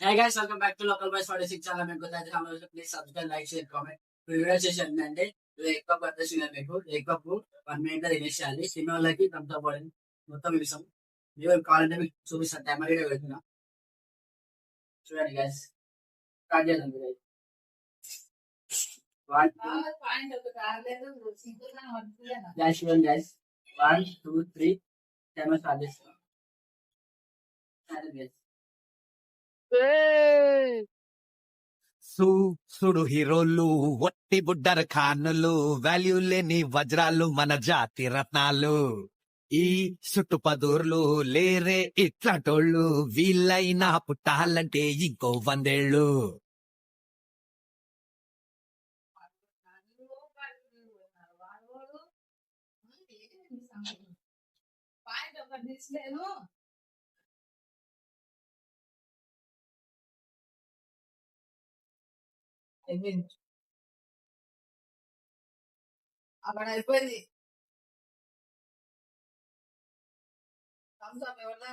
Hey guys, welcome back to Local Boys 46 channel. మీకు అయితే channel please subscribe, like, share, comment. Video చేసి ఏంటంటే egg పప్ వచ్చేసింది. మీకు ఎగ్ పప్ 1 minute తినేసేయాలి. తిన్న వాళ్ళకి థమ్స్ అప్ పడింది మొత్తం విషయం. మీరు కావాలంటే మీకు చూపిస్తాను. టైమర్ కూడా పెడుతున్నా చూడండి గైస్. స్టార్ట్ చేద్దాం guys. Guys, చూడండి guys. 1 2 3 టైమర్ స్టార్ట్ చేస్తున్నాం. guys. సుడు హీరోలు ఒట్టి బుడ్డర ఖానులు వాల్యూ లేని వజ్రాలు మన జాతి రత్నాలు ఈ చుట్టుపదూర్లు లేరే ఇట్లాంటోళ్ళు వీళ్ళైనా పుట్టాలంటే ఇంకో 100 ఏళ్ళు. అక్కడ అయిపోయింది. థమ్స్ అప్ ఎవరన్నా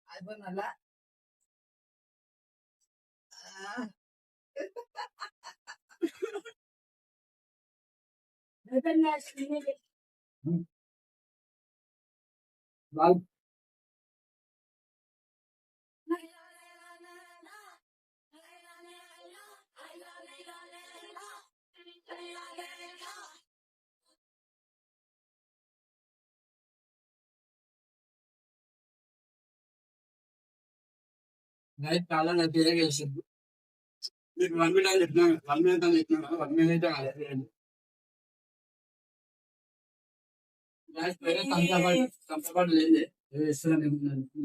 అయిపోయింది అలా. Wow. నైట్ చాలా నాకు గెలిచింది. మీకు 1 minute అని చెప్పినాను. 1 minute అని చెప్పినాను. 1 minute కాలేదు. కంఫర్టబుల్ లేదు ఇస్తున్నాను.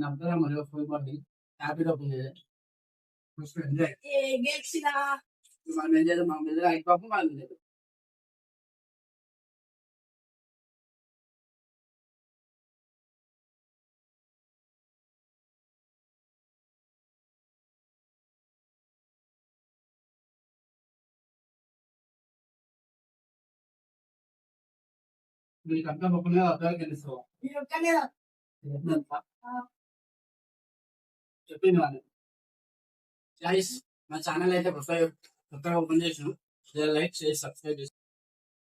నమ్మకం మరియు ఫుల్ బాడీ హ్యాపీగా ఉంది. మనం ఏం చేద్దాం, మా మీద అయిపోక వాళ్ళు లేదు. మీకు అంతా మొక్కనే అర్థాలు తెలుసుకోవాలి. చెప్పింది వాళ్ళు. మా ఛానల్ అయితే కొత్తగా ఓపెన్ చేసాను. లైక్ చేసి సబ్స్క్రైబ్ చేసి